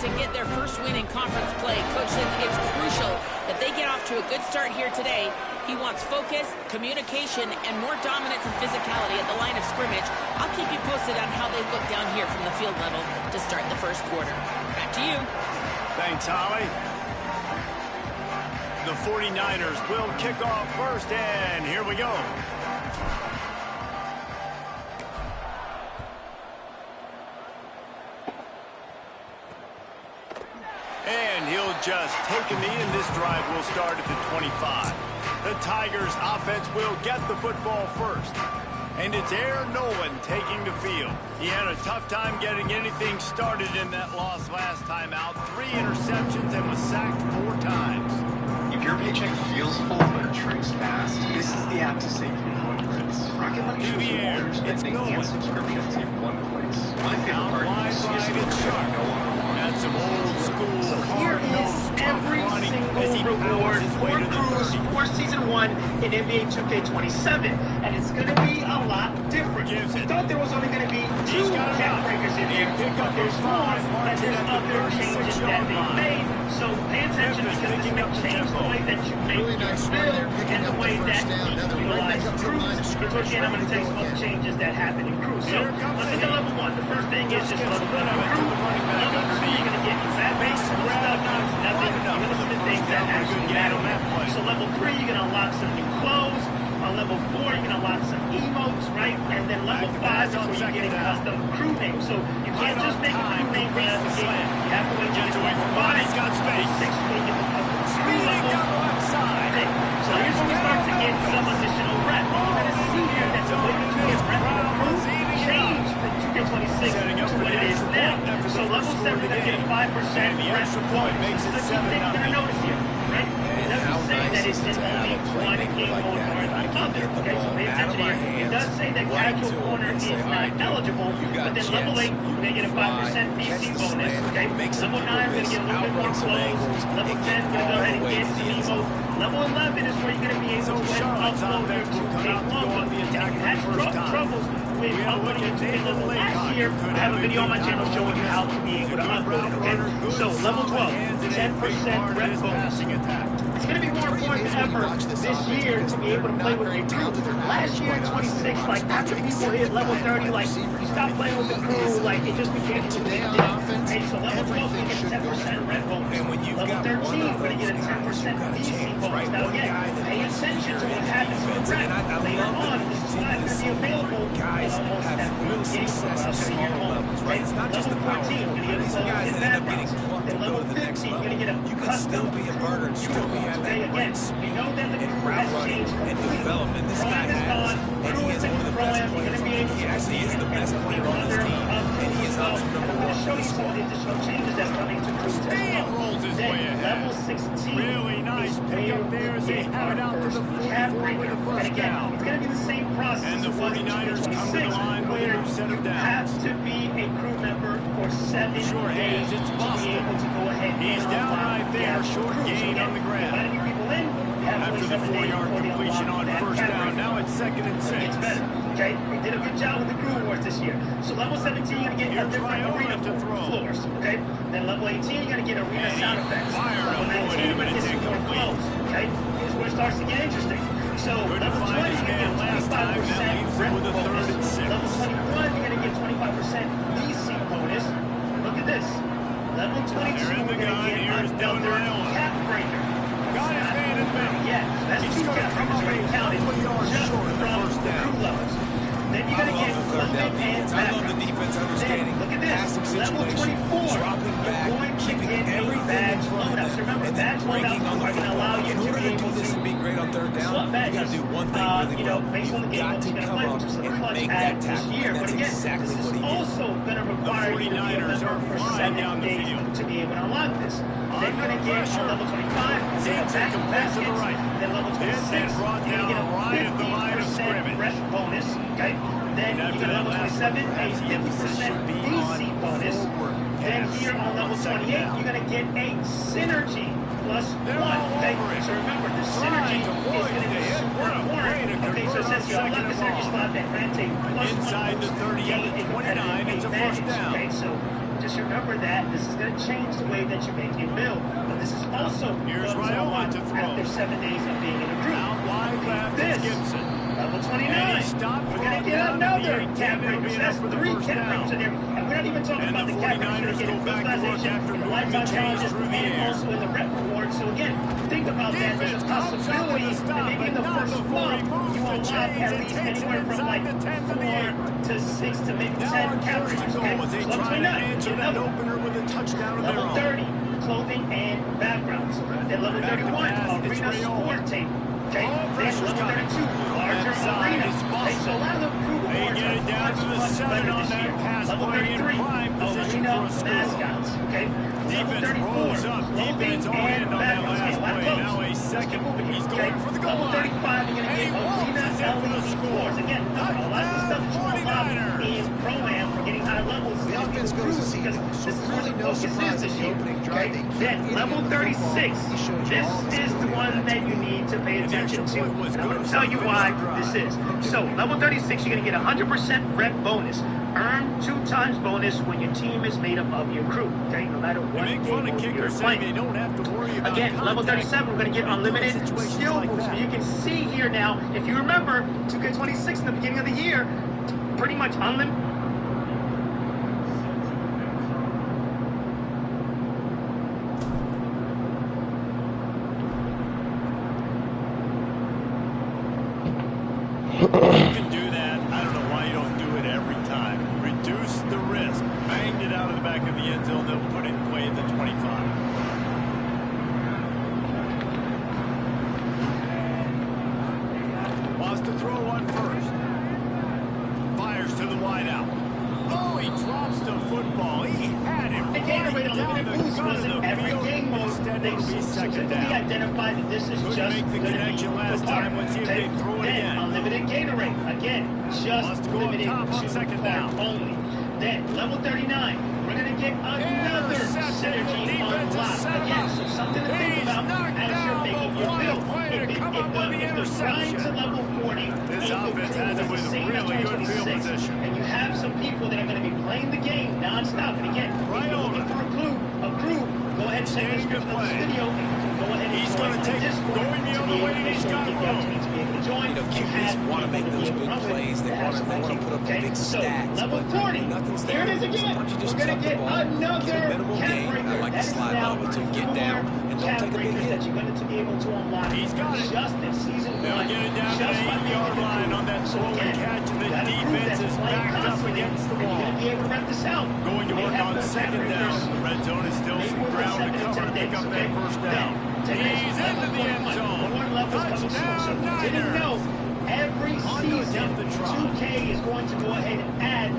to get their first win in conference play. Coach says it's crucial that they get off to a good start here today. He wants focus, communication, and more dominance and physicality at the line of scrimmage. I'll keep you posted on how they look down here from the field level to start the first quarter. Back to you. Thanks, Holly. The 49ers will kick off first, and here we go. And he'll just take a knee, and this drive will start at the 25. The Tigers' offense will get the football first. And it's Aaron Nolan taking the field. He had a tough time getting anything started in that loss last time out. 3 interceptions and was sacked 4 times. If your paycheck feels full but shrinks fast, this is the app to save you hundreds. Rocket Money shows you all your spending and subscriptions in one place. My favorite part is you see no longer. That's some old school. So here is every single reward for Cruz for Season 1 in NBA 2K27. And it's going to be a lot different. We thought there was only going to be 2 cap breakers in here, but there's more, and there's other changes that they made. So pay attention because it's going to change the way that you make your build and the way that you utilize Cruz. Towards the end, I'm going to tell you some other changes that happen in Cruz. So let's look at level 1. The first thing is just level 1 Cruz. Level 2, you're going to get fat base, nothing, you're going to see the things that actually matter. So level 3, you're going to unlock some new clothes. On level 4, you're going to unlock some emotes, right? And then level 5 is where you're getting custom crew names. So you can't just make a crew name right out of the gate. You have to wait till level 5. He's got space. 6 to get the custom crew level. So here's where we start to get some additional rep. You're going to see here that the way that you get rep in the crew changed from 2K26 to what it is now. So level 7, you're going to get a 5% rep point. This is the key thing you're going to notice here, right? It doesn't say that it's just only one game mode or another. Okay, so pay attention here. It does say that casual corner is not eligible, but then level 8, you're going to get a 5% PC bonus. Okay, level 9, we're going to get a little bit more clothes. Level 10, we're going to go ahead and get some emotes. Level 11 is where you're going to be able to upload your 2K logo. If you had troubles with uploading your 2K logo last year, I have a video on my channel showing you how to be able to upload it, okay? So, level 12, 10% rep bonus. It's going to be more important than ever this year to be able to play with your crew. Last year at 26, like, after people hit level 30, like, you stopped playing with the crew, like, it just became a big deal. Okay, so level 12, you get 10% rep bonus. Level 13, we're going to get a 10% PC bonus. Now, again, pay attention to what happens with the rep. Later on, this is not going to be available in almost every game for your home. Okay, level 14, we're going to get a close in that box. Then level 15, you're going to get a custom crew. Okay, again, you know that the crew has changed completely. Pro-Am is gone. Crew is in the Pro-Am. You're going to be able to see it and see other crews as well. I'm going to show you some of the additional changes that's coming to crew as well. Then level 16 really nice pickup there as they have it out to the 44 with the first down. It's going to be the same process and the 49ers come to the line with a new set of downs. Have to be a crew member for 7 days it's to be able to go ahead and he's down right there, short gain on the ground. Letting you people in, after the 4-yard completion on first down, now it's 2nd and 6. It's better. Okay, we did a good job with the crew awards this year. So level 17, you're going to get a different arena floors. Okay, then level 18, you're going to get arena sound effects. Level 19, you're going to get some more clothes. Okay, here's where it starts to get interesting. So level 20, you're going to get 25% rep bonus. Level 21, you're going to get 25% DC bonus. Look at this. Level 22, we're going to get another cap breaker. Got his man in middle. Yeah, that's 2 cap breakers already counted just from the crew levels. Then you're going to get movement and background. Then, look at this. Level 24, you're going to get a badge loadout. So remember, badge loadouts are going to allow you to be able to swap badges. You know, based on the game that you're going to play, which is a clutch add this year. But again, this is also going to require you to be a member for 7 days to be able to unlock this. Then you're going to get on level 25, then back baskets. Then level 26, you're going to get a 50% rep bonus. Okay? Then you get level 27, a 50% DC bonus. Then here on level 28, you're going to get a synergy plus 1. Okay? So remember, the synergy is going to be super important. Okay, so it says you unlock the synergy slot that grants a plus 1 inside the 30 gain in competitive advantage. Okay, so just remember that this is going to change the way that you make your build. But this is also after 7 days of being in a group. Out wide left is Gibson. Level 29. We're going to get another cap breakers. That's 3 cap breakers in there. And we're not even talking about the cap breakers. We're getting visualization, the lifetime challenges, and also in the rep rewards. So again, think about that. There's a possibility that maybe in the first month, you will unlock at least anywhere from like 4 to 6 to maybe 10 cap breakers. Okay? Level 29. Another opener with a touchdown. Level 30, clothing and backgrounds. Then level 31, arena sport tape. Okay, then level 32, larger arena. Okay, so a lot of the crew awards are much better this year. Level 33, arena mascots. Okay, level 34, clothing and backgrounds. Okay, a lot of clothes. Let's keep moving here. Okay, level 35, you're going to get arena LED boards. Again, a lot of the stuff that you unlock in Pro-Am for getting high levels. The offense goes to because this is where the focus is this year. Okay, then level 36. This is the one that you need to pay attention to. And I'm going to tell you why this is. So, level 36, you're going to get 100% rep bonus. Earn 2 times bonus when your team is made up of your crew. Okay, no matter what game you're playing. They don't have to worry about Again, level 37, we're going to get unlimited skill boosts. You can see here now, if you remember, 2K26 in the beginning of the year, pretty much unlimited. You can do that. I don't know why you don't do it every time. Reduce the risk. Banged it out of the back of the end zone. They'll put it away at the 25. Wants to throw one first. Fires to the wideout. Oh, he drops the football. He had it right down the gun of the field. Instead, it'll be second down. Identify that this is Couldn't just make the connection last time. Let's see if they throw it again. Unlimited Gatorade. Again, just limited to second down only. Then, level 39. We're going to get another synergy unlocked. Again, so something to think about as you're making your build. If the grind to level 40, this offense has it with a really good field position. And you have some people that are going to be playing the game non-stop. And again, if you're looking for a crew, go ahead and take a description of this video and go ahead and he's going to take going the other way, and he's got room. You know, QBs want to make those big plays. They want to put up big stats. Level 40. Nothing's Here there. it is again. Why don't you just We're going to tuck the get ball, another get a minimal gain. I like to slide out until you get down and don't take a big hit. That you're going to be able to unlock. He's got it. Just in season 1. They'll get it down to the 8-yard line on that slow catch, and the defense is backed up against the wall. You're going to be able to rep this out. Going to work on second down. The red zone is still some ground to cover to pick up that first down. He's into the end zone. Touchdown, Didn't know Niners. every season 2K is going to go ahead and add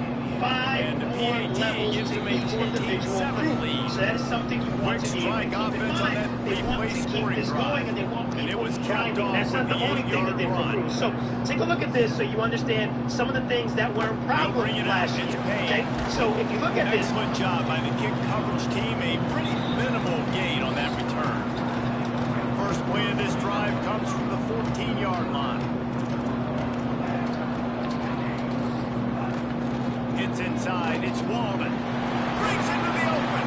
5 more levels to each individual crew. So that is something you want to be able to keep in mind. They want to keep this going and they want people grinding. That's not the only thing that they for crews. So take a look at this so you understand some of the things that were a problem last year. Okay, so if you look at this. Excellent job by the kick coverage team. A pretty minimal gain on that return. First play of this drive comes from the 14-yard line. It's inside. It's Walden. Brings into the open.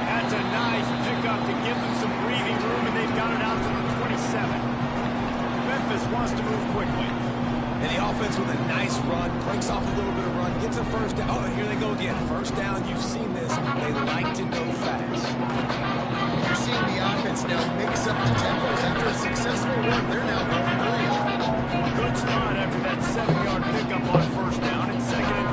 That's a nice pickup to give them some breathing room, and they've got it out to the 27. Memphis wants to move quickly. And the offense with a nice run, breaks off a little bit of run, gets a first down. Oh, here they go again. First down, you've seen this. They like to go fast. You're seeing the offense now mix up the tempos. After a successful run, they're now going early. Good spot after that 7-yard pickup on first down. It's 2nd and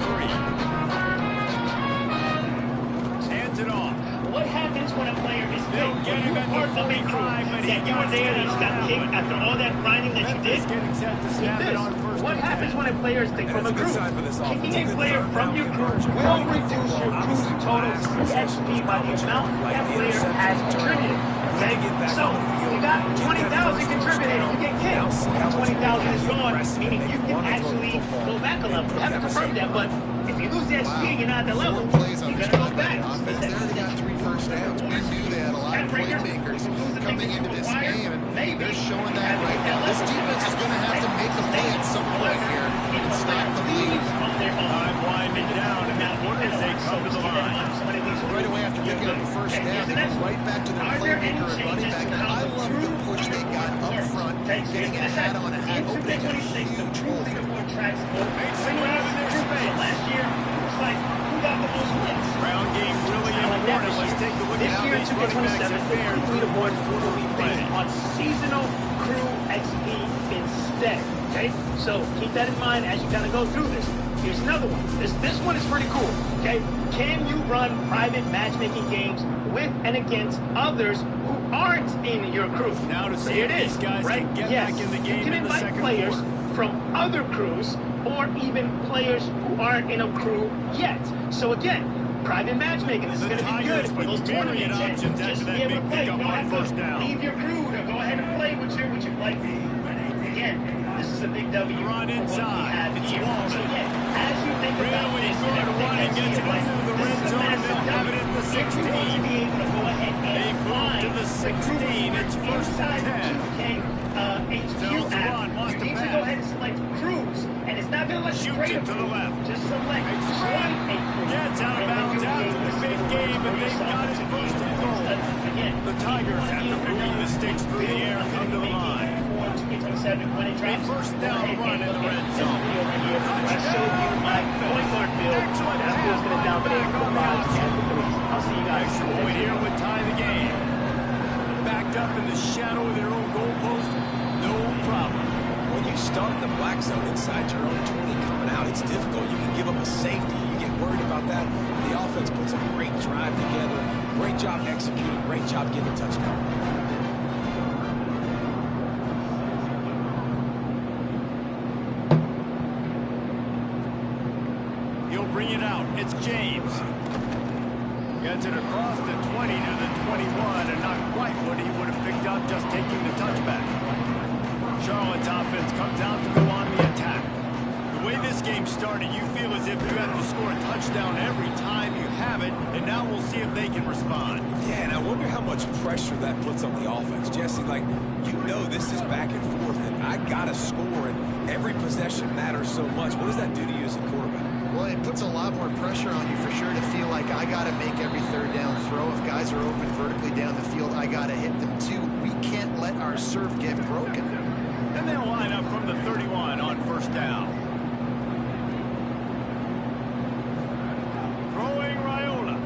3. Hands it off. What happens when a player is They'll get him at the 45, but he you were there and he got kicked after all that grinding that you did? Getting set to snap it on first What and happens 10. when a player is from a group? Kicking a player from your group will reduce your group's total CSP by the amount that player has contributed. Okay? So, you got 20,000 contributed, you get kicked. 20,000 is gone, meaning you can actually go back a level. You haven't confirmed that, but if you lose that speed, you're not at the level, you're going to go back. Offense there, they got 3 first downs. We knew they had a lot of playmakers coming into this game, and they're showing that right now. This defense is going to have to make a play at some point here and stop the lead. Time winding down, and then what as they come to the line. right back to their playmaker and running back. And I love the push they got up front, getting a hat on a hat, opening a huge hole. Last year, it's like, who got the most wins? Ground game really important. Let's take a look at how these running backs have fared through the fourth quarter will be based on seasonal crew XP instead. Okay, so keep that in mind as you kind of go through this. Here's another one. This one is pretty cool. Okay, can you run private matchmaking games with and against others who aren't in your crew? Now to see if these guys can get back in the game you can in the second players quarter. From other crews or even players who aren't in a crew yet. So again, private matchmaking. This is going to be good for those tournaments. Options after that big pickup on first down. Leave your crew to go ahead and play with you like. Again, this is a big W. Run inside. It's Walden. So yeah, as you think about Really this, good run and gets it into the red zone and they'll have it at the 16. They move to the 16. It's first and 10. HQ app, wants to you need to pass. go ahead and select crews, and it's not going to let you Shoots it to the left. Just select join a crew. Gets out of bounds after the big game, and they've got his first and goal. The Tigers, after moving the sticks through the air, come to the line. A first down run in the red zone. I showed you my point guard build. Excellent That's who's going to dominate the lives and the threes. I'll see you guys. Extra point here would tie the game. Backed up in the shadow of their own goalpost, no problem. When you start the black zone inside your own 20 coming out, it's difficult. You can give up a safety. You get worried about that. The offense puts a great drive together. Great job executing. Great job getting a touchdown. Bring it out. It's James. Gets it across the 20 to the 21, and not quite what he would have picked up just taking the touchback. Charlotte's offense comes out to go on the attack. The way this game started, you feel as if you have to score a touchdown every time you have it, and now we'll see if they can respond. Yeah, and I wonder how much pressure that puts on the offense. Jesse, like, you know this is back and forth, and I got to score, and every possession matters so much. What does that do to you as a quarterback? Well, it puts a lot more pressure on you for sure to feel like I got to make every third down throw. If guys are open vertically down the field, I got to hit them too. We can't let our serve get broken. And they'll line up from the 31 on first down. Throwing Raiola.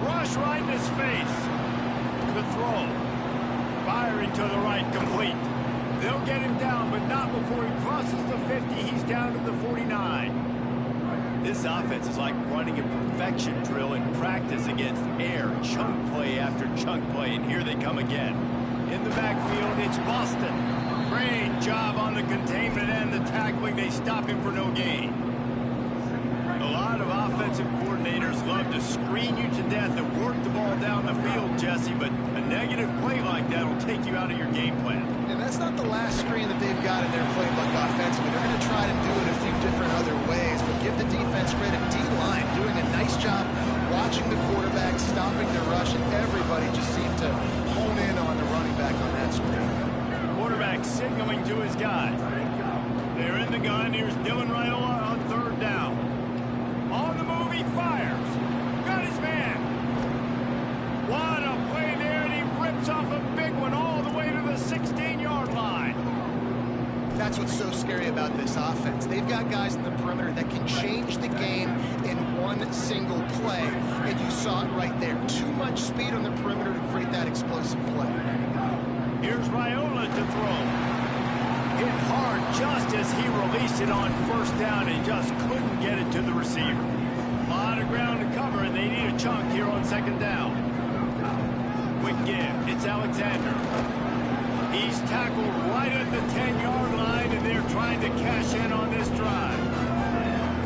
Rush right in his face. The throw. Firing to the right, complete. They'll get him down, but not before he crosses the 50. He's down to the 49. This offense is like running a perfection drill in practice against air, chunk play after chunk play, and here they come again. In the backfield, it's Boston. Great job on the containment and the tackling. They stop him for no gain. A lot of offensive coordinators love to screen you to death and work the ball down the field, Jesse, but a negative play like that will take you out of your game plan. And that's not the last screen that they've got in their playbook offensively. They're going to try to do it a few different other ways, but give the defense credit. D-line doing a nice job watching the quarterback, stopping the rush, and everybody just seemed to hone in on the running back on that screen. Quarterback signaling to his guy. They're in the gun. Here's Dylan Raiola on third down. On the move, he fires. Got his man. What a play there, and he rips off a big one all the way to the 16-yard line. That's what's so scary about this offense. They've got guys in the perimeter that can change the game in one single play, and you saw it right there. Too much speed on the perimeter to create that explosive play. Here's Raiola to throw. Hit hard just as he released it on first down and just couldn't get it to the receiver. A lot of ground to cover, and they need a chunk here on second down. Quick give. It's Alexander. He's tackled right at the 10-yard line, and they're trying to cash in on this drive.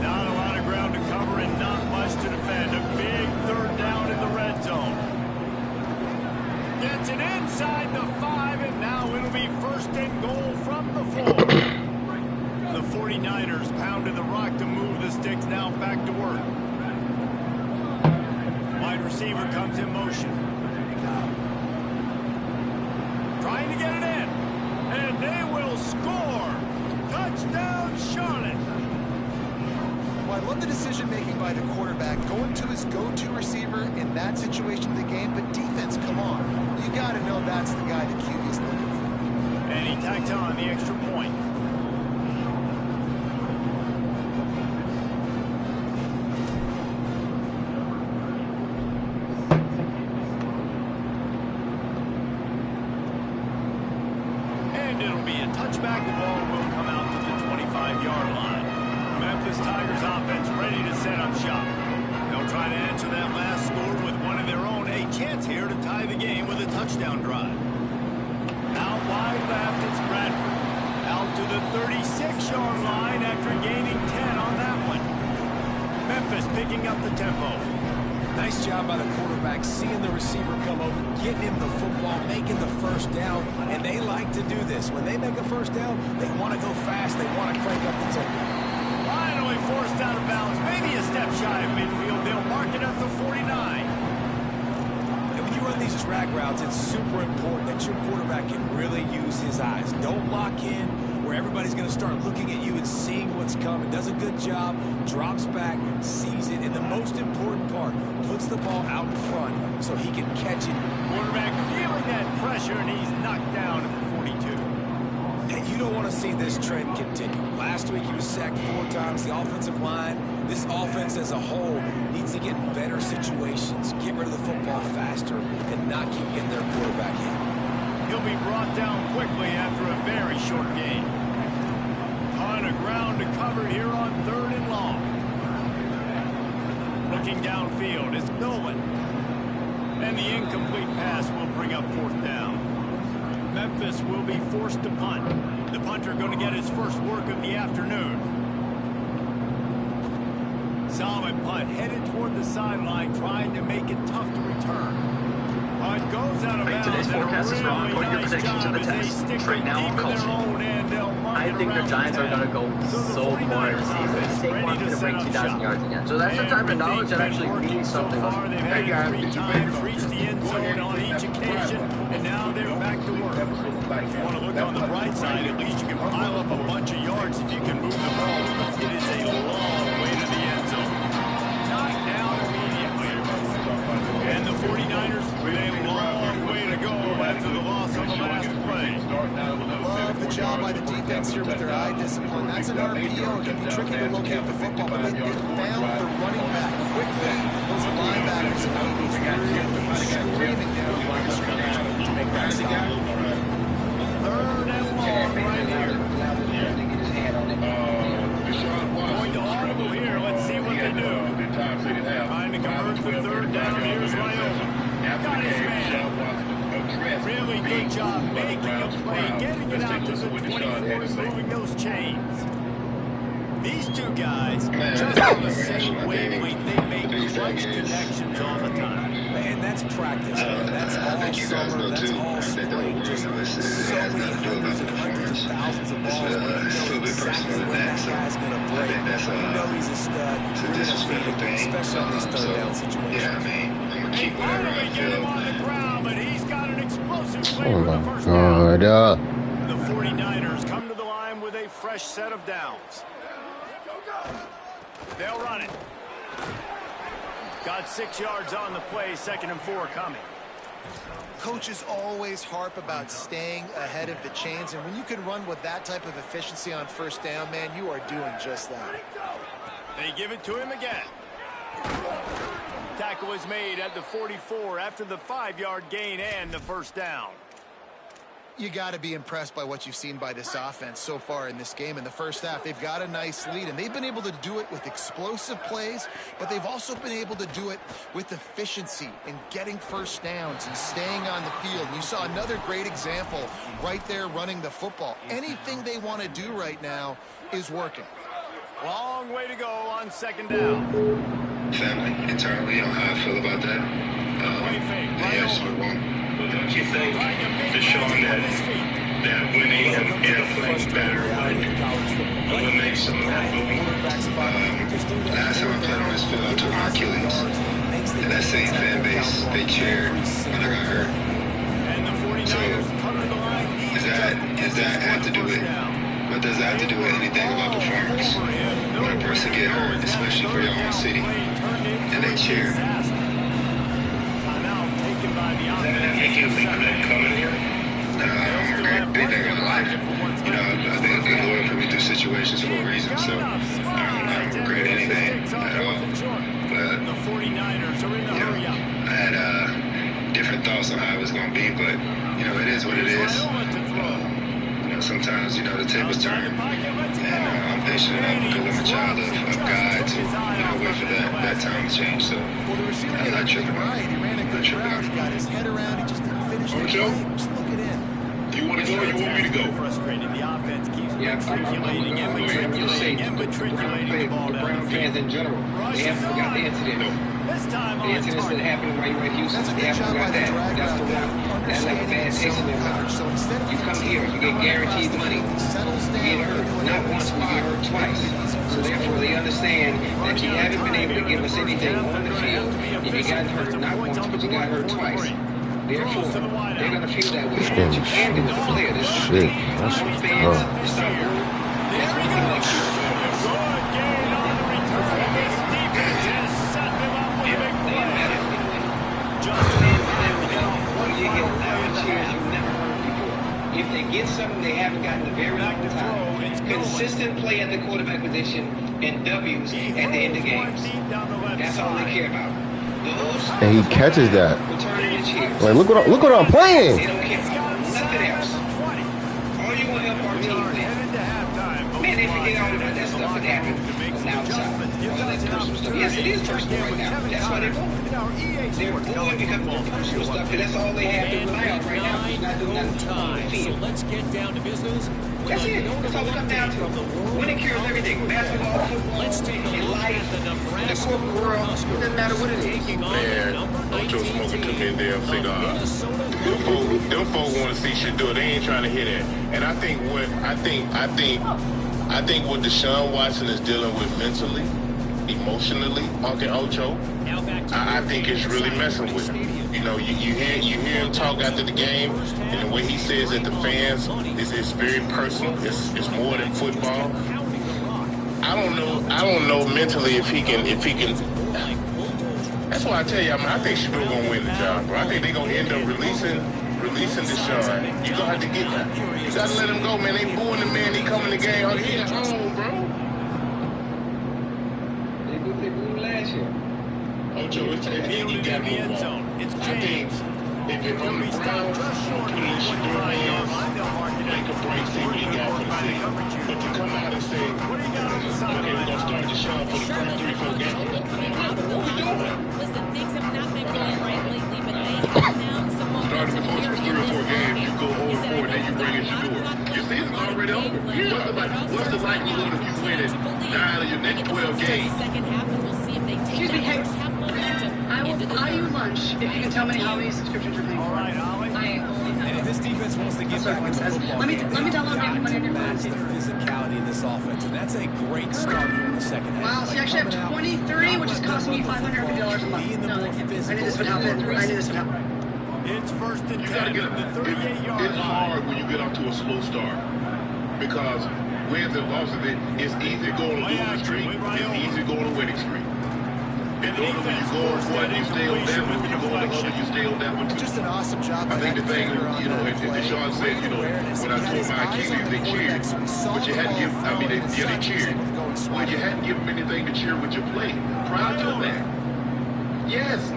Not a lot of ground to cover and not much to defend. A big third down in the red zone. Gets it inside the 5, and now it'll be first and goal from the 4. The 49ers pounded the rock to move the sticks, now back to work. Wide receiver comes in motion. Trying to get it in, and they will score. Touchdown, Charlotte. Well, I love the decision-making by the quarterback, going to his go-to receiver in that situation of the game, but tacked on the extra point. And it'll be a touchback. The ball will come out to the 25-yard line. Memphis Tigers offense ready to set up shop. They'll try to answer that last score with one of their own. A chance here to tie the game with a touchdown drive. Out wide left, it's Bradford. Out to the 36-yard line after gaining 10 on that one. Memphis picking up the tempo. Nice job by the quarterback, seeing the receiver come over, getting him the football, making the first down, and they like to do this. When they make a first down, they want to go fast, they want to crank up the tempo. Finally forced out of bounds, maybe a step shy of midfield. They'll mark it at the 49. And when you run these drag routes, it's super important that your quarterback can really use his eyes. Don't lock in where everybody's going to start looking at you and seeing what's coming. Does a good job, drops back, sees it, and the most important part, puts the ball out in front so he can catch it. Quarterback feeling that pressure, and he's knocked down at the 42. And you don't want to see this trend continue. Last week he was sacked 4 times. The offensive line, this offense as a whole, needs to get in better situations, get rid of the football faster, and not keep getting their quarterback hit. He'll be brought down quickly after a very short game. Ton of ground to cover here on 3rd and long. Looking downfield is Nolan. And the incomplete pass will bring up 4th down. Memphis will be forced to punt. The punter going to get his first work of the afternoon. Solid punt headed toward the sideline, trying to make it tough to return. Punt goes out of bounds. Today's forecast is wrong. Put your predictions in the text. Right now, I'm calling. I think the Giants are going to go so far this season. Saquon's going to break 2,000 yards again. So that's the type of knowledge that actually means something. Hey guys, reached the end zone on each occasion, and now they're back to work. If you want to look on the bright side, at least you can pile up a bunch of yards if you can move the ball. It is a long way to the end zone. Knocked down immediately. And the 49ers with a long way to go after the loss on the last play. Love the job by the defense here with their eye discipline. That's an RPO. It can be tricky to locate the football, but they found the running back quickly. Those linebackers and Eagles really screaming down the line of scrimmage to make that stop. 3rd and long right here. Going to audible here. Let's see what they do. Trying to convert the 3rd down. Here's Wyoming. Got his man. Really good job making a play, getting it out to the 24, moving those chains. These two guys, just on the same wavelength, they make clutch connections all the time. And that's practice. That's all summer. That's all spring. Just so many hundreds and hundreds of thousands of balls. You know exactly when that guy's going to break. You know he's a stud. You're going to feed him, especially on these 3rd down situations. Yeah, I mean, I'm going to keep whatever I Get him feel. on the ground, but he's got an explosive play Oh for the my first down. god. The 49ers come to the line with a fresh set of downs. They'll run it. Got 6 yards on the play, 2nd and 4 coming. Coaches always harp about staying ahead of the chains, and when you can run with that type of efficiency on 1st down, man, you are doing just that. They give it to him again. Tackle was made at the 44 after the 5-yard gain and the 1st down. You got to be impressed by what you've seen by this offense so far in this game. In the first half, they've got a nice lead, and they've been able to do it with explosive plays, but they've also been able to do it with efficiency and getting 1st downs and staying on the field. You saw another great example right there running the football. Anything they want to do right now is working. Long way to go on 2nd down. Family, internally, on how I feel about that. They actually won. You think they're showing that winning and playing better eliminates some of that moving? Last time I played on this field, I took my Achilles. And that same fan base, they cheered when I got hurt. So, does that have to do with, but does that have to do with anything about performance? When a person get hurt, especially for your own city, and they cheer. Make you think of that coming here? Nah, I don't regret anything in life. finishes for a reason, so I don't regret anything at all. But, I had different thoughts on how it was going to be, but, it is what it is. Sometimes, the tables turn, and I'm patient enough because I'm a child of God to wait for that time to change, so I'm not tripping on it. He got his head around, he just didn't finish the game. Just look it in. You want to go or you want me to go? Yeah, I'm just saying, the Brown fans in general, they haven't forgot the incident. The incidents that happened while you were at Houston, they haven't forgot that. That's the one that left a bad taste in their mouth. You come here, you get guaranteed money. You get hurt, not once, but you get hurt twice. So therefore, they understand that you haven't been able to give us anything on the field, and you got hurt not once, but you got hurt twice. Therefore, they're going to feel that way. What you can do as a player, this is shit. That's fans, it's not worth. It's really like if they get something they haven't gotten in a very long time, consistent play at the quarterback position and W's at the end of games. That's all they care about. And he catches that. Like, look what I'm playing. They don't care about nothing else. All you want to help our team win. Man, they forget all about that stuff that happened on the outside. All that personal stuff. Yes, it is personal right now. That's why they're booing. They're booing because of the personal stuff, and that's all they have to rely on right now. He's not doing nothing on the field. So let's get down to business. That's it. That's all it comes down to. Winning cures everything. Basketball, football, in life, in the corporate world. It doesn't matter what it is. Man, Ocho smoking too many damn cigars. Them folk want to see shit do it. They ain't trying to hear that. And I think what Deshaun Watson is dealing with mentally, emotionally, Uncle Ocho, I think it's really messing with him. You hear him talk after the game, and the way he says that the fans is very personal. It's more than football. I don't know mentally if he can. That's why I tell you, I think Shador gonna win the job, bro. I think they're gonna end up releasing Deshaun. You gonna have to get that. You gotta let him go, man. They booing the man. He coming to the game. Oh, he at home, bro. They booed last year. Ocho, if he got the end zone, it's James. If I'm the Browns, put in Shador hands, make a break, see what he got for the season. But to come out and say, okay, we're gonna start Deshaun for the first 3-4 games. What we doing? Listen, things have not been going right lately, but they have found some Starting the first 3 or 4 games, you go 0-4, then you bring in Shador. Your season's already over. What's the likelihood of you winning 9 of your next 12 games? Excuse me, hey, I will buy you lunch if you can tell me how many subscriptions you're paying for. And if this defense wants to get back into football, let me download the money in your phone. the physicality of this offense, and that's a great start here in the second half. Wow, so you actually have 23, which is costing me $550 a month. No, I knew this would happen. I knew this would happen. It's first and 10 from the 38-yard line. It's hard when you get off to a slow start because wins and losses, it's easy to go on a losing streak. It's easy to go on a winning streak. In order when you go on one, you stay on that one. When you go on the other, you stay on that one too. Just an awesome job. I think the thing, and Deshaun said, when I tore my Achilles, they cheered. But you hadn't given, they cheered. Well, you hadn't given them anything to cheer with your play prior to that. Yes.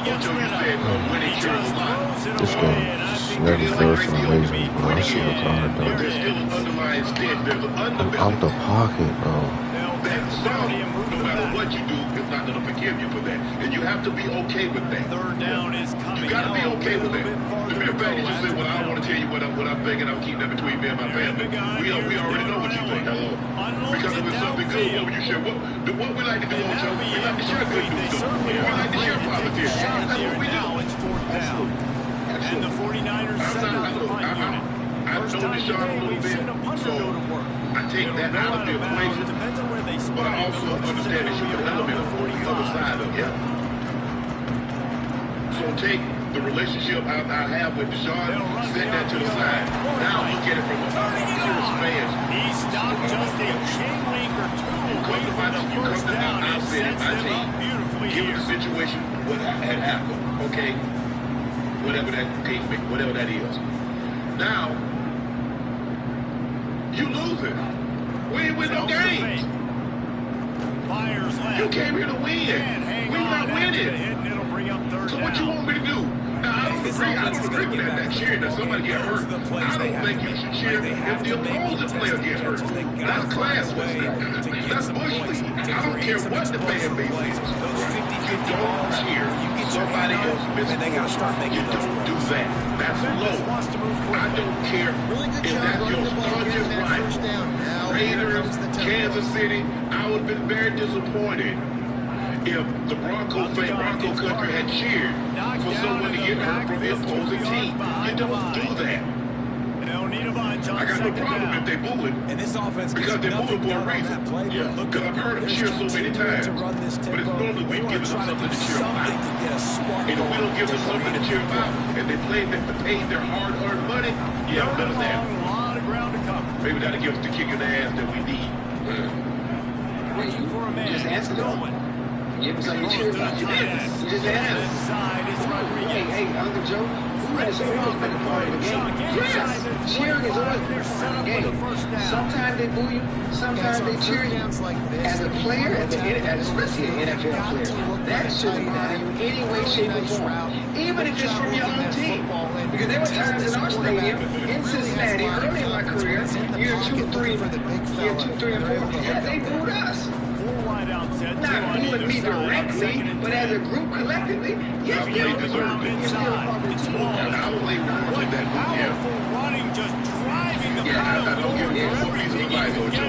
Ocho, you said winning cheers a lot. This game never throws some amazing, bro. I see what's hard, though. But there's still an underlying stitch. There's an underbelly. Out the pocket, bro. No matter what you do, it's not going to forgive you for that. And you have to be okay with that. Third down is coming. You got to be okay with that. The mere fact that you say, well, I don't want to tell you what I'm thinking. I'll keep that between me and my family. We already know what you think. Hello. Because if it's something good, what would you share? What we like to do, Ocho, we like to share good news. We like to share politics. That's what we do. It's fourth down. And the 49ers center the punt unit. I know Deshaun a little bit, so I take that out of the equation, but I also understand that you can element on the other side of it. So take the relationship I have with Deshaun, set that to the side. Now look at it from a serious fan. He stopped just a chain link or two away from the first down and sets them up beautifully here. Given the situation, what had happened, okay? Whatever that is. Now, You losing. We ain't win no games. You came here to win. We not winning. So what you want me to do? Now, I don't agree with that cheering that somebody get hurt. I don't think you should cheer if the opposing player gets hurt. That's classless. That's bush league. I don't care what the fan base is. You don't cheer somebody else missing. You don't do that. That's low. I don't care if that's your largest rival. Raiders, Kansas City, I would have been very disappointed if the Bronco country had cheered for someone to get hurt from the opposing team. You don't do that. I got no problem if they boo it, because they boo it for a reason. Because I've heard them cheer so many times. But it's normally we give them something to cheer about. And if we don't give them something to cheer about, and they paid their hard-earned money, yeah, none of that. Maybe that'll give us the kick in the ass that we need. Just answer that. Give him something to cheer about. You just asked. Hey, Uncle Joe, who has always been a part of the game? Yes, cheering is always been a part of the game. Sometimes they boo you, sometimes they cheer you. As a player, especially an NFL player, that shouldn't bother you in any way, shape, or form. Even if it's from your own team. Because there were times in our stadium, in Cincinnati, early in my career, year 2, 3, and 4, yeah, they booed us. Not booing me directly, but as a group collectively, yes, they deserve it. You're still a part of the team. I don't think we're that running, just driving the I don't give a reason to lie, Ocho.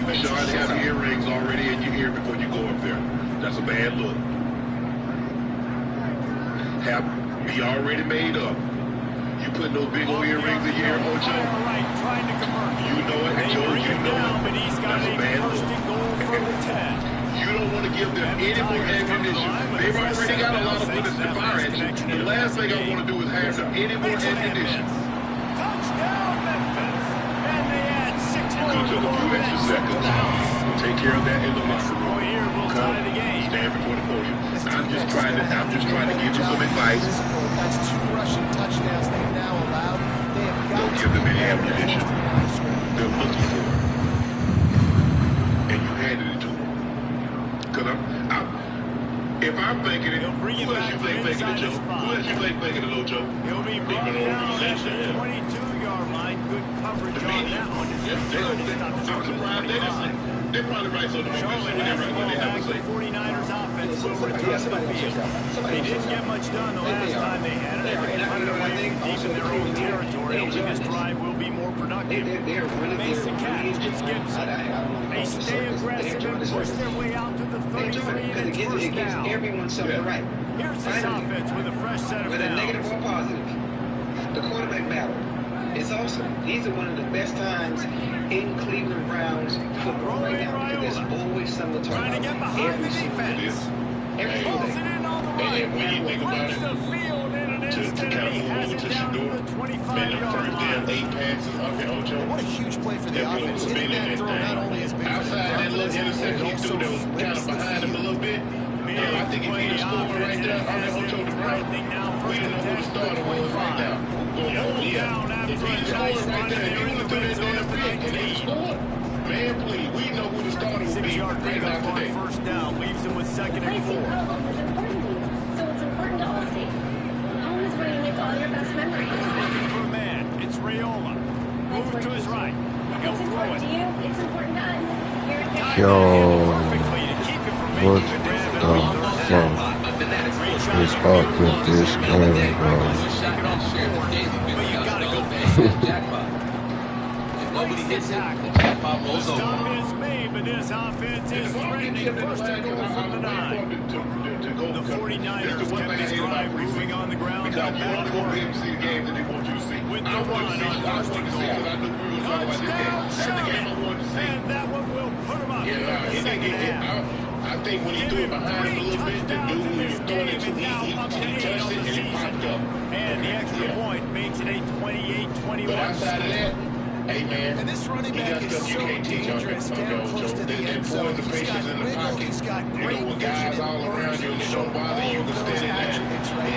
Make sure they have earrings already in your ear before you go up there. That's a bad look. Be already made up. You put those big old earrings in your ear, Ocho. You know it, and Joe, you know it. That's a bad look. You don't want to give them any more ammunition. They've already got a lot of bullets to fire at you. The last thing I want to do is have them any more ammunition. Touchdown, Memphis. And they add 6 more. Go to the few extra seconds. Take care of that in the locker room. Come, stand before the podium. I'm just trying to give you some advice. That's 2 rushing touchdowns they've now allowed. Don't give them any ammunition. They're looking for it. And you handed it to them. Because if I'm thinking it, who else you think making it, Joe? Who else you think making it, Joe? He'll be brought down at the 22-yard line. Good coverage on that one. I'm surprised they're probably right so to make when they have to say. 49ers offense will return to the field. They didn't get much done the last time they had it. They were running away deep in their own territory. Hoping this drive will be more productive. Makes the catch. It's Gibson. They stay aggressive and push their way out to the 33, and it's first down. Everyone something right. Here's this offense with a fresh set of whether downs. negative or positive. The quarterback battle. It's awesome. These are one of the best times in Cleveland Browns football right now because there's always something to talk about. Trying to get behind the defense. Every Pulls it in on the right. And when you think about it, the field in an to instant, kind he of has move it to down to Shador, the man, the 25-yard first damn line. 8 passes up in Ocho. What a huge play for the offense. Hitting that throw not only is big for Outside that little interception he threw that was kind of behind him a little bit. I think if he'd have scored right there on that Ocho the Brown, we didn't know who the starter was right now. If he scored right there, he would have threw that damn pick and he scored. Man, please, we know who the starter would be right now today. First down leaves him with 2nd and 4. So it's important to all see. Home is where you make all your best memories. Looking for a man. It's Rayola. Move to his right. He'll throw it. It's important to us. Yo, what the fuck is up with this game, Nobody gets tackled. The stop is made, but this offense is threatening. First and goal from the 9. The 49ers kept this drive moving on the ground. Because you want to go to see the game that they want you to see. With the run on first and goal. Touchdown, and that one will put him up in the second half. I think when he threw it behind him a little bit, the dude who he was throwing it to, he touched it and it popped up. And the extra point makes it a 28-21. But outside of that, hey man, and this running back is so dangerous down close to the end zone. The patience in the pocket. You know, with guys all around you and they don't bother you, can stand in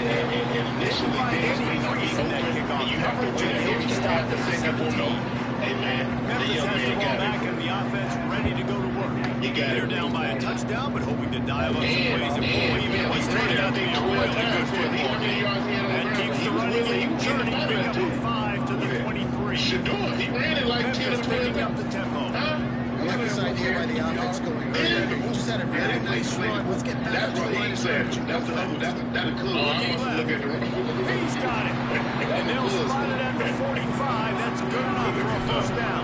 there and initially things may not be open, and you have to wait an extra half a second for me. Hey man, Memphis has the ball back and the offense ready to go to work. They're down by a touchdown, but hoping to dial up some plays and pull even what's turning out to be a really good football game. That keeps the running game journey to pick up a 5 to the 23. He ran it like 10 or 12 picking up the tempo. I like this idea by the offense going early. We just had a very nice run. Let's get back to the line of scrimmage. That's a cool one. Look at the He's got it. And they'll spot it at the 45. That's good enough for a first down.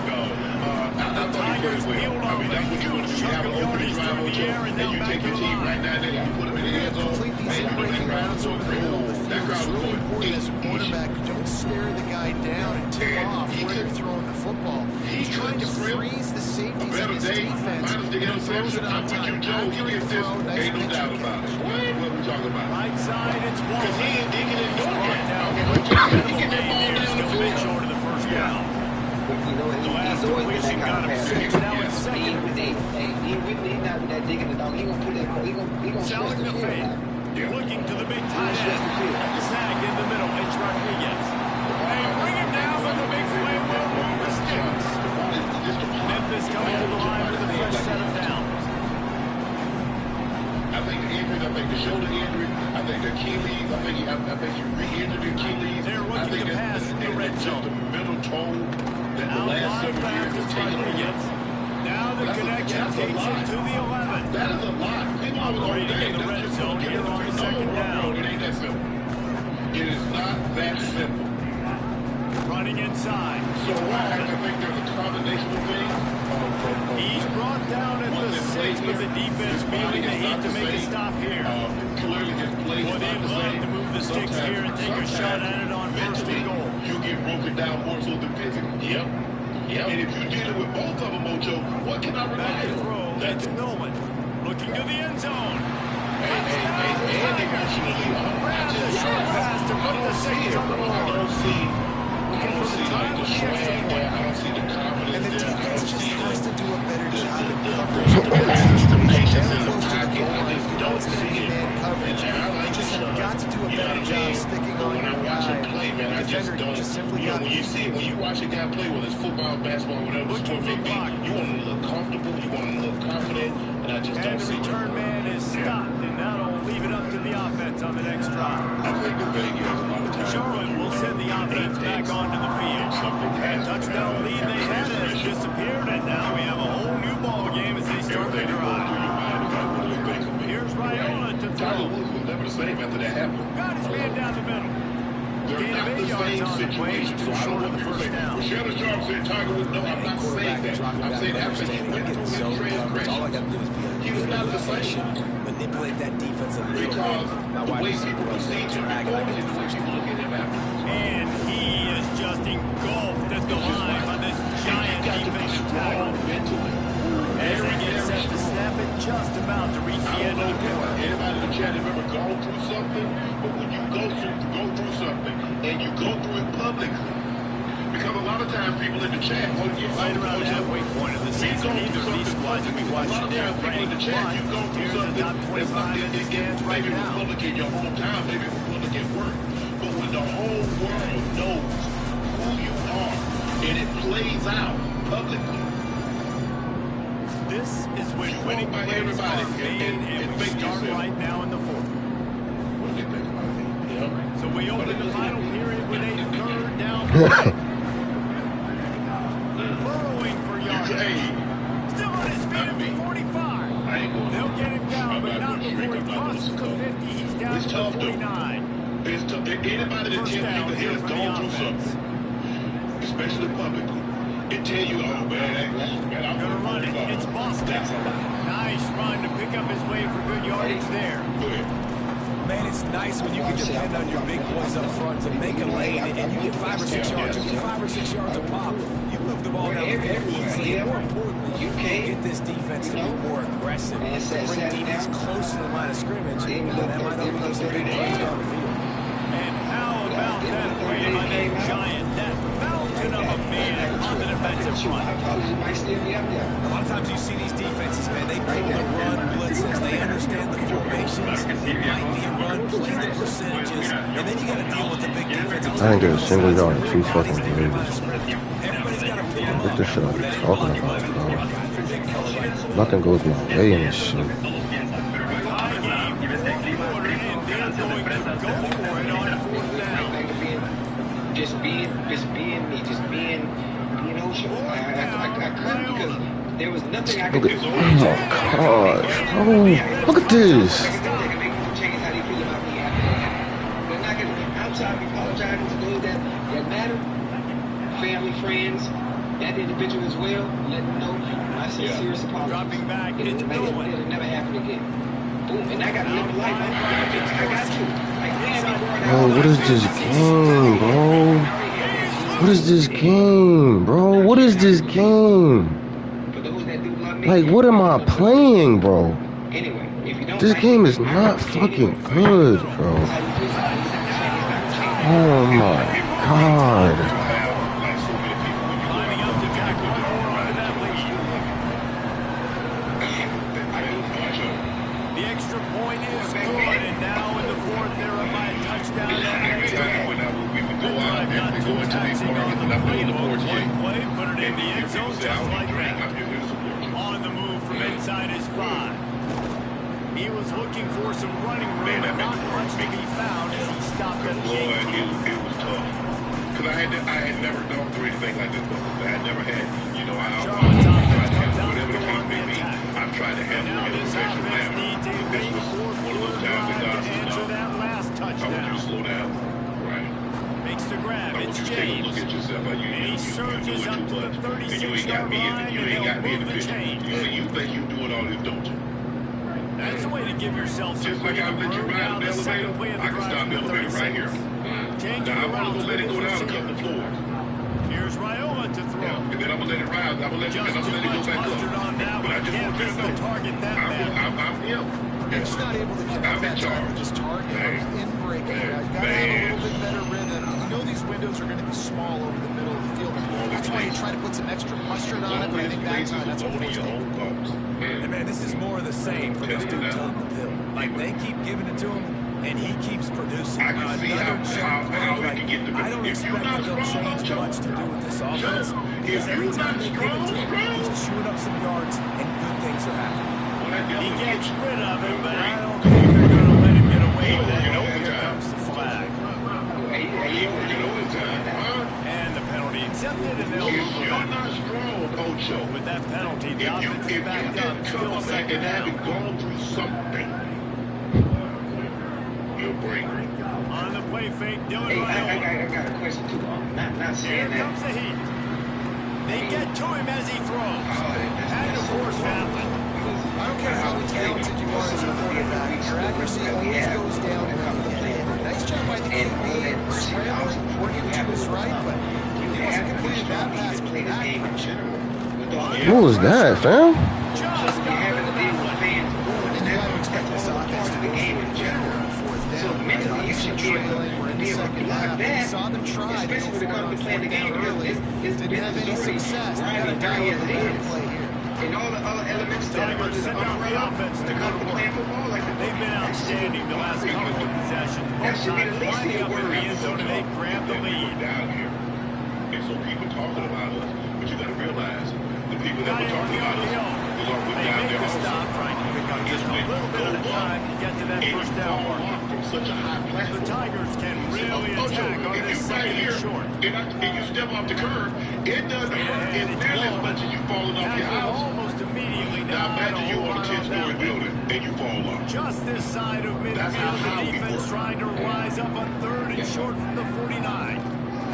The Tigers peeled off a huge chunk of yardage through the air and now back to the line. Complete these breaking routes over the middle of the field. It's really important as a quarterback. Don't stare the guy down and tip off where you're throwing the football. He's trying to freeze the safeties of his defense, and he throws it on time. Accurate throw, nice pitch and catch. What we talking about? Right side, it's one. Because he ain't digging and doing it. He get that ball down the field short of the first down. The last completion got him 6. Now it's second. He's not that digging the dog. He gonna put that. He gonna selling the fade. Looking to the big tight end. Snagged in the middle. It's Rodriguez. They bring him down with the big play. Will move the sticks. Memphis coming to the line with a fresh set of downs. I think the injuries, I think the shoulder injury, I think the Achilles, I think he re-injured the Achilles. They're looking to pass in the red zone. The mental toll that the last several years has taken on him. Now the connection takes it to the 11. That is a lot. Operating in the red zone here on second down. It ain't that simple. It is not that simple. Running inside. So I think there's a combination of things. He's brought down at the 6, but the defense feeling the heat to make a stop here. Clearly his play is Well, they'd love to move the sticks here and take a shot at it on first and goal. You get broken down more so than physically. Yep. And if you're dealing with both of them, Mojo, what can I rely on? That's Nolan. Looking to the end zone. And emotionally, grab the short pass to put the six on the board. I don't see like the swag there. I don't see the confidence and the there. defense just has to do a better job of coverage. The patience in the pocket, I just don't see it. Man coverage. They just have got to do a better job sticking on when I watch him play, man, I just don't. When you see it, when you watch a guy play, whether it's football, basketball, whatever the sport may be, you want to look comfortable, you want to look confident, and I just don't see it. And the return man is stopped, and that'll leave it up to the offense on the next drive. I think the Vegas a lot of times. Charlotte will send the offense back onto the field. That touchdown lead they had has disappeared, and now we have a whole new ball game as they start the drive. Here's Raiola to throw. Woods was never the same after that happened. Got his man down the middle. They're not the same situation, so I don't want people to say, well, Shannon Sharp said Tiger Woods. No, I'm not saying that. I'm saying after he went through his transgression, all I got to do is be he was not the same. Manipulate that defense a little because bit. the way people perceive him before is the way people look at him afterwards. And he is just engulfed at the line by this giant defensive tackle. As they get set to snap it, just about to reach the end of the quarter. Anybody in the chat have ever gone through something? But when you go through something and you go through it publicly, because a lot of times people in the chat will get right around the halfway point of the season. Neither of these squads that we watched today are ranked, but here's the top 25 in the stands right maybe now. Republic in your hometown, maybe Republic at work. But when the whole world knows who you are and it plays out publicly, this is when winning plays are made, and we start right now in the fourth. What do they think about me? Yep. So we open the final period with a third down play. Burrowing for yardage. Still on his feet at the 45. They'll get him down, but not before he crosses the 50. He's down to the 49. It's tough. Anybody that tells you that he has gone through something, especially publicly, it tell you, oh man, I'm gonna run it. It's Boston. That's a lot. Nice run to pick up his way for good yardage there. Go ahead. Man, it's nice when you can depend on your big boys up front to make a lane, and you get 5 or 6 yards. You get 5 or 6 yards a pop. You move the ball down the field easily. And more importantly, you can get this defense to be more aggressive. Bring defense close to the line of scrimmage. That might open up some big plays down the field. And how about that play by that giant, that mountain of a man on the defensive front? A lot of times you see these defenses, man, they pull the run blitzes. They understand the formations. It might be a run, play the percentages, and then you got to deal with the big defensive. I didn't get a single yard in 2 fucking deliveries. Everybody's got to pick them up. the shit I be talking about, bro. Nothing goes my way in this shit. Just being me, just being Ocho. I couldn't because there was nothing I could do. Oh my gosh, bro. Look at this. I'm sorry, apologizing to those that matter, family, friends, that individual as well. Let them know my sincerest apologies. Dropping back, it'll never happen again. Boom, and I got to live a life. I got to. Bro, what is this game, bro? What is this game, bro? What is this game? Like, what am I playing, bro? This game is not fucking good, bro. Oh my god. The extra point is good, and now in the fourth, they're up by a touchdown. Play, put it in the end zone just like that. On the move from inside his 5. He was looking for some running room, but not much to be found as he stopped at the 18. It was tough. Because I had never gone through anything like this before. I had never had, you know, I've tried to handle whatever the case may be. I've tried to handle it in a professional manner. But this was one of those times that God said, no, I want you to slow down. Right. Makes the grab. It's James. Look at yourself. And he surges up to the 36-yard line, and they'll move the chain. You think you doing all this, don't you? That's a way to give yourself some just like I let you ride the elevator, I can stop the elevator right here. Now I'm going to let it go down a couple of floors. Here's Raiola to throw. Yeah, and then I'm going to let it rise. I'm going to let it go back up. But I just want you to know, I'm him. He's not able to keep up that time with his target. In breaking, he's got to have a little bit better rhythm. You know these windows are going to be small over the middle of the field. That's why you try to put some extra mustard on it, but I think that time that's what he's doing. And man, this is more of the same for this dude toting the pill. Like, they keep giving it to him, and he keeps producing. I can see how we can get the I don't expect that they'll change much to do with this offense, because every time they give it to him, he's chewing up some yards, and good things are happening. He gets rid of it, but I don't think they're going to let him get away with it. Here comes the flag. And the penalty accepted, and they'll move you're not strong, Ocho. With that penalty, the offense is back up. Still second down. Gone through something. You'll bring on the play fake, Dylan Raiola. I got a question too. Not saying Here comes the heat. They get to him as he throws. And of course, Fallon. I don't care how talented you are as a quarterback, your accuracy always goes down when you hit. Nice job by the QB, scramble, working to his right, but he wasn't completing that pass with that. What was that, fam? Just having to deal with fans booing, and that's what expect this offense to the game in general. So mentally, you should be able to block that, especially when it comes to playing the game early. It's been riding dirty as it is. And all the other elements that are under the umbrella to come to playing football, like they've been outstanding the last couple of possessions. That should be the least Lining up in the end zone, and they grab the lead. Down here. And so people talking about us, but you got to realize the people that were talking about us was all put down there also. Stop trying to pick up just a little bit at a time to get to that first down mark. From such a high platform. The Tigers can really attack on this second and short. And you step off the curb, it doesn't hurt. It's nearly as much as you falling off your house. Almost immediately now imagine you on a 10-story building and you fall off. Just this side of midfield, the defense trying to rise up on third and short from the 49.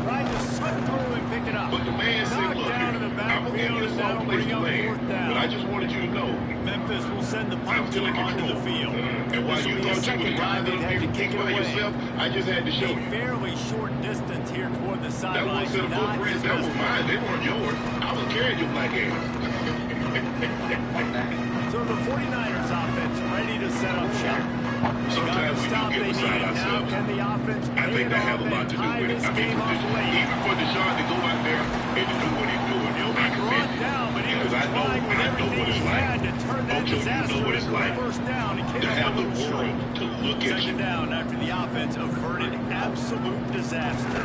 Trying to slip through and pick it up. But the man said, look, down in the backfield, and that'll bring up fourth down. But I just wanted you to know. Memphis will send the punt team onto the field. And while you thought you was trying to kick by yourself, I just had to show you. A fairly short distance here toward the sideline. That wasn't a footprint. That was mine. They weren't yours. I was carrying your black ass. So the 49ers offense ready to set up shop. Sometimes we do get beside ourselves. I think that has a lot to do with it. I mean, even for Deshaun to go out there and to do what he's doing, I commend him. Because I know what it's like. Ocho, you know what it's like to have the world to look at you. Second down after the offense averted absolute disaster.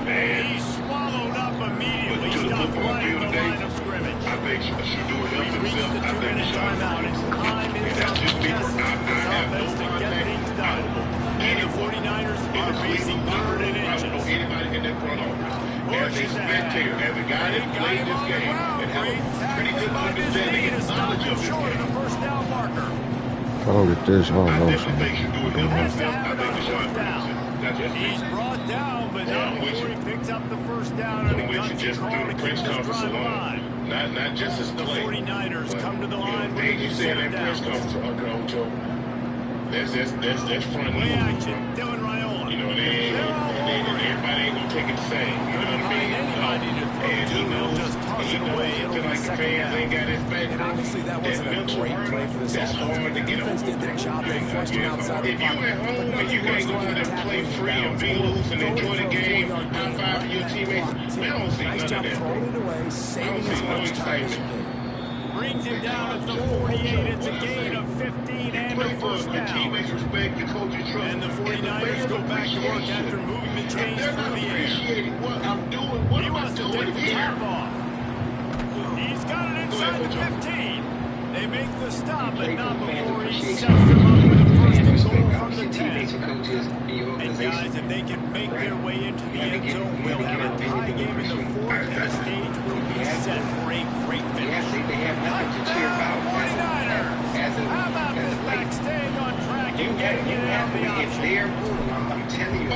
Man. He swallowed up up immediately. To the Stopped football right field at the today, line of scrimmage. I think Shador helped We've reached himself. the I think 2-minute Deshaun timeout. It's time and is that's up. just me. Yes, I this have no offense to get contact. things I done. don't know And the anyone 49ers in are the facing Cleveland locker third and room. I don't know inches. anybody in that front office. As a Pushes spectator, ahead. as a guy that Got played him this on the game ground. and have Great a pretty good tackling by understanding Disney to and stop knowledge him of this short of game. the first down marker. I don't get this. I don't I know, definitely son. think Shador helped Has to himself. have I it think on Deshaun fourth down. That's just He's me. brought down, but Yeah, not I'm with before you. he picks up the first down So and a I'm with you gutsy just call through to the keep press this conference drive alive. alone. Not just his The play. 49ers But, come to the you know, line with a things you new say in set that press down. conference, Uncle Ocho, that's front Play move. action, Dylan Raiola. You know, They're all over it. everybody ain't gonna take it the same. You know what I mean? Anybody to throw And to, they'll just toss it away. It'll feel be like the second fans down. ain't got his back. And obviously that wasn't a great play for this That's offense. hard to The get defense over. did their job. They flushed him outside the If you pocket. at home and you can't go out and play free and be loose and enjoy the game, high five to your teammates, I don't see Nice none job of that. throwing it away, I saving don't as see no much time as you excitement. can. Brings him down at the 48. It's a gain of 15 and a Play for first the down. teammates respect, the coaches trust. And the 49ers go back to work after moving the chains They're not through the air. appreciating what I'm doing. What He am I wants to doing take the here? top off. He's got it inside the 15. They make the stop, but not before he sets them up with a first and goal from the 10. And guys, if they can make their way into the end zone, we'll have a tie game in the fourth, and the stage will be set for a great finish. Touchdown, 49ers! How about this back staying on track and getting it out of the option? I'm telling you,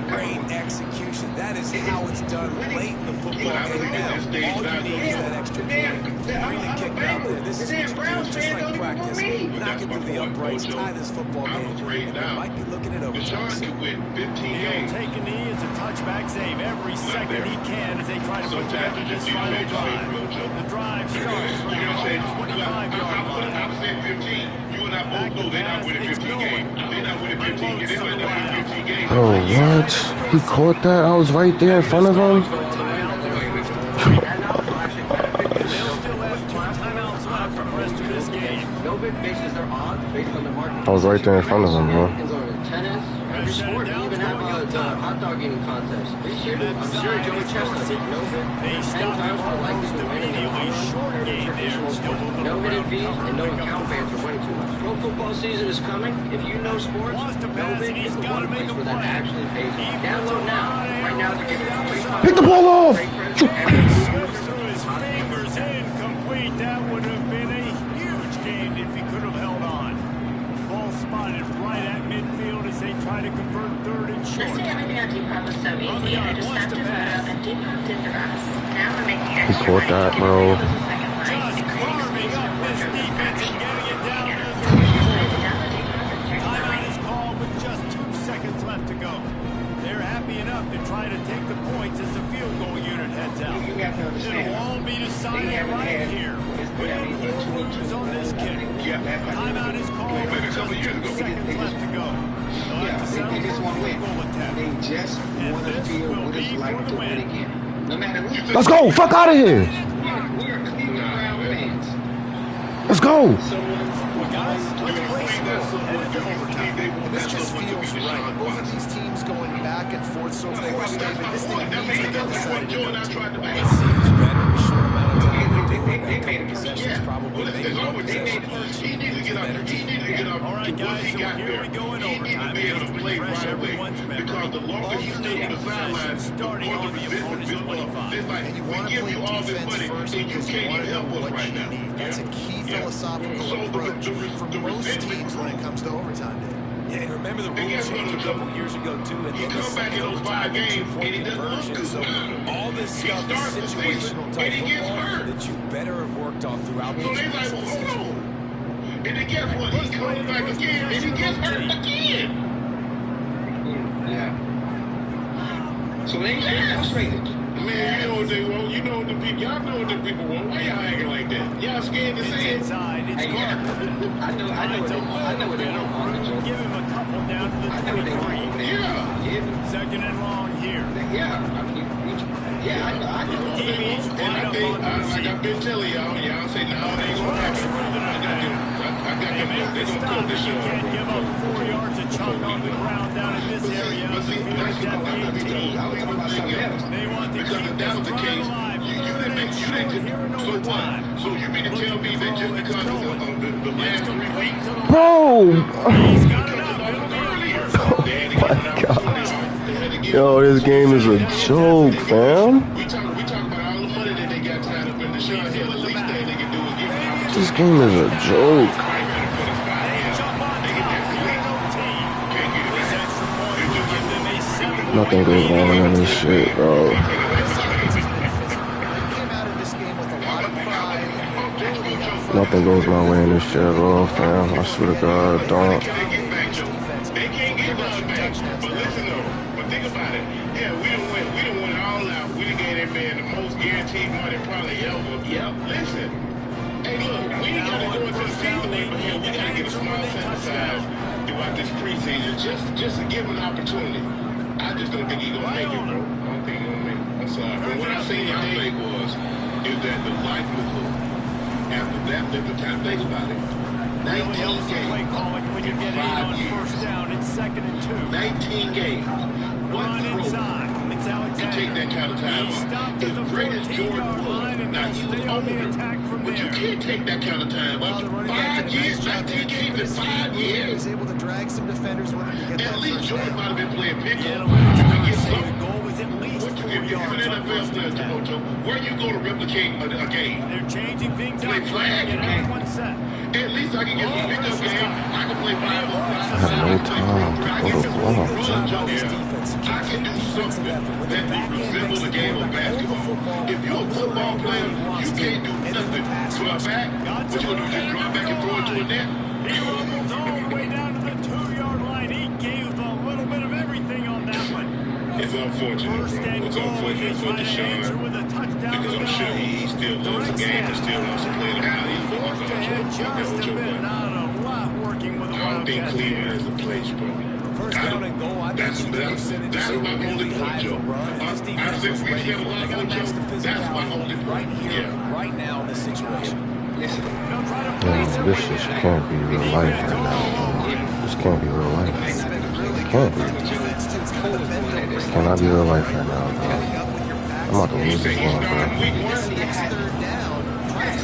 Great execution. That is how it's done late in the football game. Now, all you need is that extra point. Really kick it out there. This is what you do, just like practice. Knock it through the uprights, tie this football game. And you might be looking at overtime. Deshaun could win 15 He'll games. take a knee. It's a touchback save every second he can as they try to put together this final drive. The drive starts from the 25-yard line. I'm saying 15. You and I both know they're not winning 15 games. They're not winning 15 games. They might not win 15 games. Bro, what? He caught that? I was right there in front of him? They'll still have 2 timeouts left for the rest of this game. No big bases are odd based on the market. I was right there in front of him, bro. Tennis, every sport. They even have a hot dog eating contest. This year, I'm sure Joey Chestnut did no hit. They 10 stopped times him for like almost to win in immediately. Short game there. Still moving no hidden around. fees and no account bans for winning too much. Pro football season is coming. If you know sports, Wants to pass, Novik and he's is the got to one make place a where that play. actually pays off. Download now. Right now to get Pick the ball off! Slips through his fingers, incomplete. That would have been a huge gain if he could have held on. Ball spotted right at midfield as they try to convert third and short. Listing everything on Depop was so easy. I just stepped in the photo and Depop did the rest. Now we're making He extra caught that, bro. Just carving up this defense and getting it down to the 34. Timeout is called with just 2 seconds left to go. They're happy enough to try to take the points as the field goal unit heads out. You have to understand. It'll all be decided right here. Win or lose on this kick. Timeout is called with just 2 seconds left to go. They'll have to settle They just for want a to field win. goal attempt. They just And want to this feel will what it's be like for to the win win. again. No matter who. Let's go! Fuck out of here! We are Cleveland Brown fans. Let's go! Well, guys, let's play school. Headed to overtime. And this just feels right. Both of these teams going back and forth so far. This thing needs to get decided. It seems better in a short amount of time. They made a possessions probably. Maybe one possession each. It's a better team. All right, guys, so here we go in overtime. Just to refresh everyone's memory. Alternating possession starting on the opponent's 25. And you want to play defense first because you want to know what you need. That's a key philosophical approach for most teams when it comes to overtime. Yeah, and remember the rule change a couple years ago, too, and then the second overtime and 2-point conversion. So all this stuff is situational type football that you better have worked on throughout the season. And then guess what? He comes back again, and he gets hurt again. Yeah. So they ain't frustrated. Man, you know what they want. You know what the people. Y'all know what the people want. Why y'all acting like that? Y'all scared to It's say it? inside. It's Hey, Gardner. I know what they want. Give him a couple down to the I know what they 23. want. Yeah. Second and long here. Yeah. I know. DB's And wide I up think, on the like receiver. I've been telling y'all say, no, they ain't gonna happen. I got They them. make They the gonna stop, cook but this you show. can't give up 4 yards of chunk on the ground down in this area of the field at that 18. I was talking about something else. They want Because if that was the case, you didn't make so what? So you mean to tell me that just because of the last 3 weeks, bro? oh my God. Yo, this game is a joke, fam. We talk about all the money that they got tied up in the shot here. The least thing they can do is give them. This game is a joke. Nothing goes wrong in this shit, bro. Nothing goes my way in this shit at all, fam. I swear to God, don't. They can't get run back. But listen though, but think about it. Yeah, we done went all out. We done gave that man the most guaranteed money probably ever. Yep. Listen. Hey, look, we ain't got to go into the season here. We got to get a small sample size throughout this preseason just to give him an opportunity. I just don't think he's gonna make it, bro. I don't think he's gonna make it. I'm sorry. But what I seen today was that the likelihood after that, the time, think about it. 19 games in 5 years. 19 games. One throw. You take that kind of time off. As great as Jordan was, now he was older, but you can't take that kind of time off. 5 years, 19 games in 5 years. Able to drag some defenders with him to get at least Jordan might have been playing pickup. If you're an NFL player, where you go to replicate a game? They're changing things play flag. At least I can get some pickup game. I can play 5-on-5. I have no time to go to vlog. I can do something that resembles a game of basketball. If you're a football player, you can't do nothing. Draw back, what you gonna do? Just draw back and throw it to a net? He rumbles all the way down to the 2-yard line. He gave a little bit of everything on that one. It's unfortunate, bro. It's unfortunate for Deshaun because I'm sure he still loves the game and still wants to play the alley. I don't think Cleveland is the place, bro. That's my only point, Joe. I said we had a lot of Ocho. That's my only point. Yeah. Right now in this situation. Listen. This just can't be real life right now, bro. This can't be real life. It can't be. This cannot be real life right now, bro. I'm about to lose this one, bro.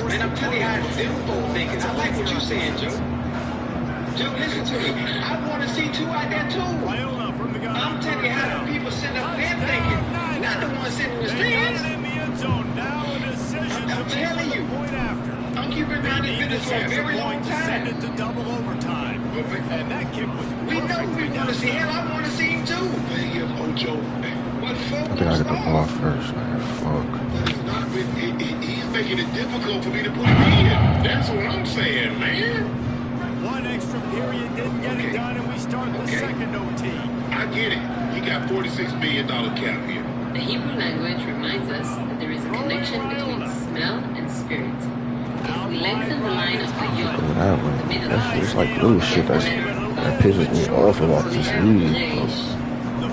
Man, I'm telling you how difficult thinking. I like what you're saying, Joe. Joe, listen to me. I want to see two out there, too. I'm telling you how the people sitting up there thinking. Not the ones sitting in the stands. I'm telling you. I'm keeping around this business for a very long time. Send it to double overtime. And that kick was we know we want to see him. I want to see him, too. Hey, Ocho. I What think I get the ball first, man. Fuck. He's making it difficult for me to put it in. That's what I'm saying, man. One extra period didn't get it done, and we start the second OT. I get it. He got $46 million cap here. The Hebrew language reminds us that there is a connection between smell and spirit. If we lengthen the line of the yoke, the middle line, it's like little shit that pisses me off about this league.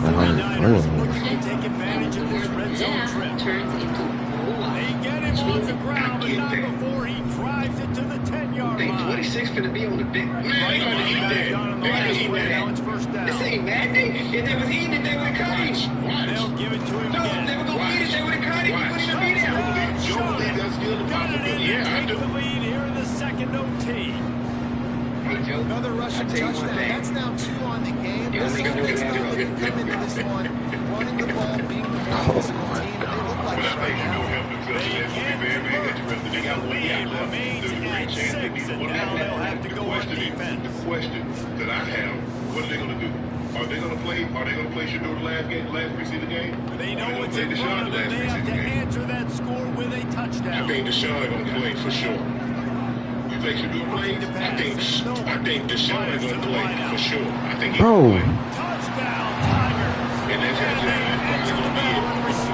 And how you playing here. Take advantage of this red zone trip. Turns into They get him on the ground, but not before he drives it to the 10-yard line. 26 finna be on the big. Man, they gotta eat that. They gotta eat that. This ain't Mandy. If they was eating it, they would have cut him. They'll give it to him No, again. they were gonna eat it, they would have cut him. He wouldn't even be there. Joe believe that's still the possibility. Yeah, I Take do. the lead here in the second OT. Another rushing touchdown. That's now 2 on the game. This offense come into this one, running the ball, being the more physical team. They look like But I think you know him because that's going to be very, very interesting. They got one guy left. There's a great chance they need to win that. The question that I have, what are they going to do? Are they going to play Shador the last preseason game? They know what's in front of them. They have to answer that score with a touchdown. I think Deshaun is going to play for sure. You think Shador plays? I think Deshaun is going to play for sure. I think he's going to play. Touchdown, Tigers. And that's probably going to be it.